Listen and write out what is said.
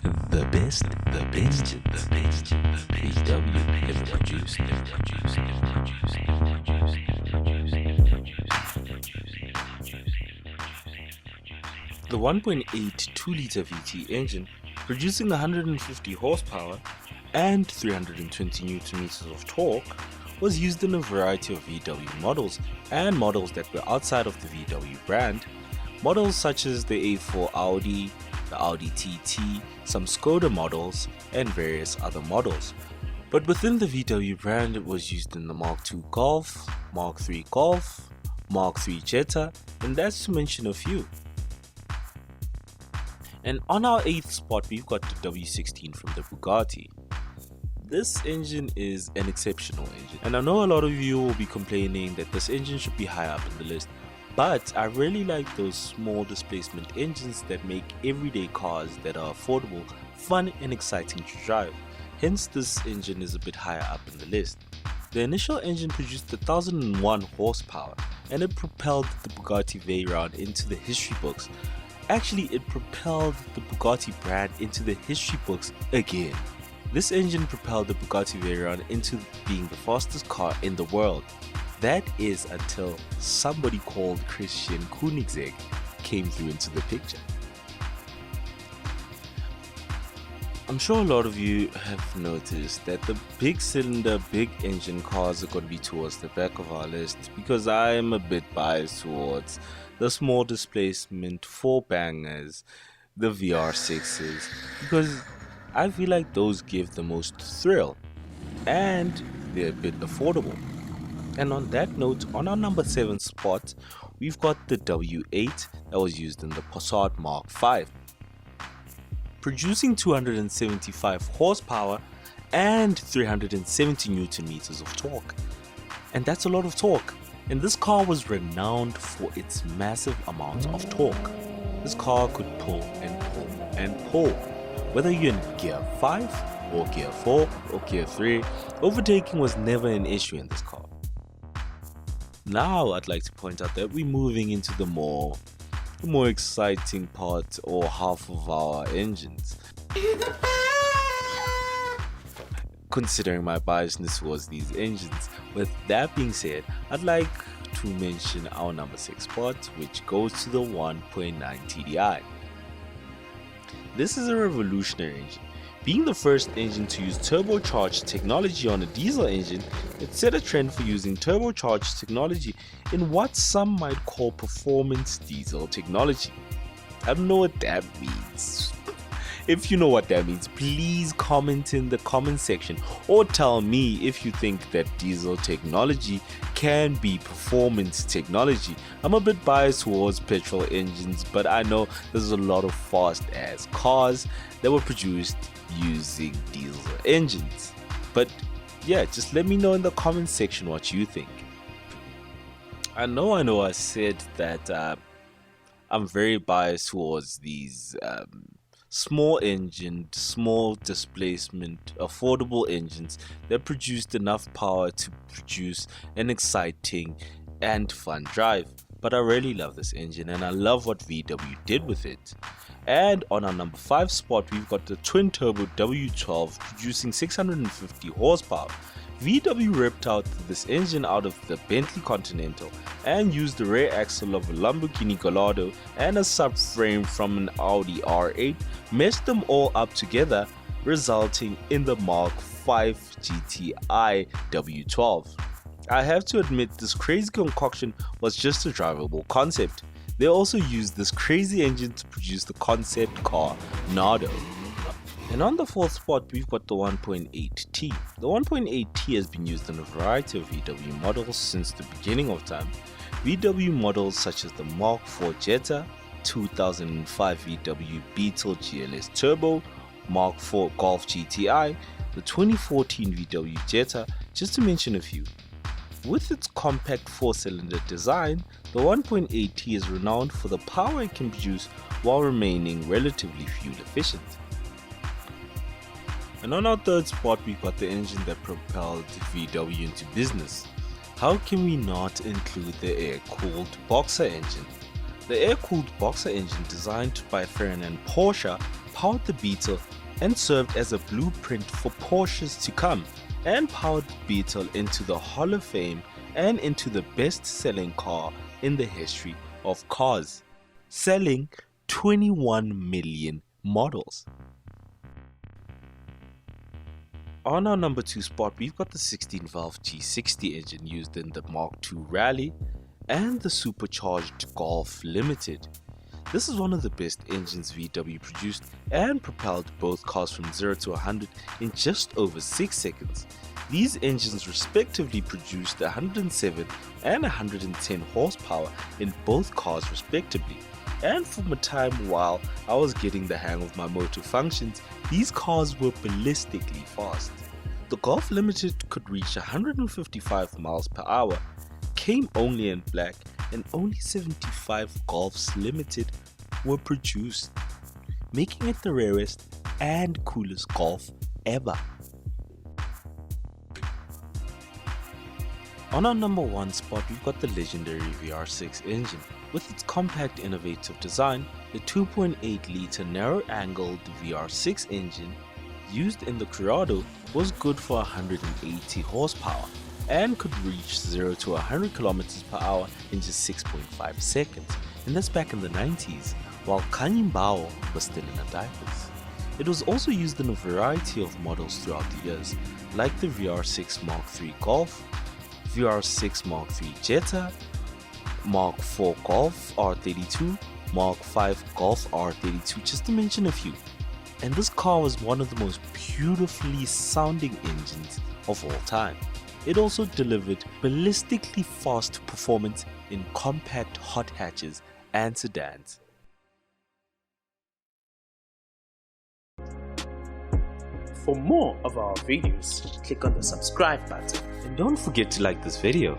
The best VW ever produced. The 1.8 2-liter VT engine, producing 150 horsepower and 320 newton meters of torque, was used in a variety of VW models and models that were outside of the VW brand. Models such as the A4 Audi, the Audi TT, some Skoda models, and various other models. But within the VW brand, it was used in the Mark II Golf, Mark III Golf, Mark III Jetta, and that's to mention a few. And on our 8th spot, we've got the W16 from the Bugatti. This engine is an exceptional engine, and I know a lot of you will be complaining that this engine should be high up in the list, but I really like those small displacement engines that make everyday cars that are affordable, fun and exciting to drive. Hence this engine is a bit higher up in the list. The initial engine produced 1001 horsepower and it propelled the Bugatti Veyron into the history books. Actually, it propelled the Bugatti brand into the history books again. This engine propelled the Bugatti Veyron into being the fastest car in the world. That is until somebody called Christian Koenigsegg came through into the picture. I'm sure a lot of you have noticed that the big cylinder, big engine cars are going to be towards the back of our list because I'm a bit biased towards the small displacement 4-bangers, the VR6s, because I feel like those give the most thrill and they're a bit affordable. And on that note, on our number 7 spot, we've got the W8 that was used in the Passat Mark V, producing 275 horsepower and 370 newton meters of torque. And that's a lot of torque. And this car was renowned for its massive amount of torque. This car could pull and pull and pull. Whether you're in gear 5 or gear 4 or gear 3, overtaking was never an issue in this car. Now I'd like to point out that we're moving into the more exciting part or half of our engines. Considering my biasness towards these engines, with that being said, I'd like to mention our number 6 spot, which goes to the 1.9 TDI. This is a revolutionary engine. Being the first engine to use turbocharged technology on a diesel engine, it set a trend for using turbocharged technology in what some might call performance diesel technology. I don't know what that means. If you know what that means, please comment in the comment section or tell me if you think that diesel technology can be performance technology. I'm a bit biased towards petrol engines, but I know there's a lot of fast ass cars that were produced using diesel engines. But yeah, just let me know in the comment section what you think. I know I said that I'm very biased towards these small engine, small displacement, affordable engines that produced enough power to produce an exciting and fun drive. But I really love this engine and I love what VW did with it. And on our number 5 spot, we've got the twin turbo W12 producing 650 horsepower. VW ripped out this engine out of the Bentley Continental and used the rear axle of a Lamborghini Gallardo and a subframe from an Audi R8, meshed them all up together, resulting in the Mark V GTI W12. I have to admit, this crazy concoction was just a drivable concept. They also used this crazy engine to produce the concept car Nardo. And on the 4th spot, we've got the 1.8T. The 1.8T has been used in a variety of VW models since the beginning of time. VW models such as the Mark IV Jetta, 2005 VW Beetle GLS Turbo, Mark IV Golf GTI, the 2014 VW Jetta, just to mention a few. With its compact 4-cylinder design, the 1.8T is renowned for the power it can produce while remaining relatively fuel efficient. And on our 3rd spot, we've got the engine that propelled VW into business. How can we not include the air-cooled Boxer engine? The air-cooled Boxer engine, designed by Ferdinand Porsche, powered the Beetle and served as a blueprint for Porsches to come, and powered Beetle into the Hall of Fame and into the best-selling car in the history of cars, selling 21 million models. On our number 2 spot, we've got the 16-valve G60 engine used in the Mark II Rally and the supercharged Golf Limited. This is one of the best engines VW produced and propelled both cars from 0 to 100 in just over 6 seconds. These engines respectively produced 107 and 110 horsepower in both cars respectively. And from a time while I was getting the hang of my motor functions, these cars were ballistically fast. The Golf Limited could reach 155 miles per hour, came only in black, and only 75 Golfs Limited were produced, making it the rarest and coolest Golf ever. On our number 1 spot, we've got the legendary VR6 engine. With its compact, innovative design, the 2.8-litre narrow-angled VR6 engine used in the Corrado was good for 180 horsepower and could reach 0 to 100 km per hour in just 6.5 seconds, and that's back in the 90s, while Kanye Bao was still in her diapers. It was also used in a variety of models throughout the years, like the VR6 Mark III Golf, VR6 Mark III Jetta, Mark IV Golf R32, Mark V Golf R32, just to mention a few. And this car was one of the most beautifully sounding engines of all time. It also delivered ballistically fast performance in compact hot hatches and sedans. For more of our videos, click on the subscribe button. And don't forget to like this video.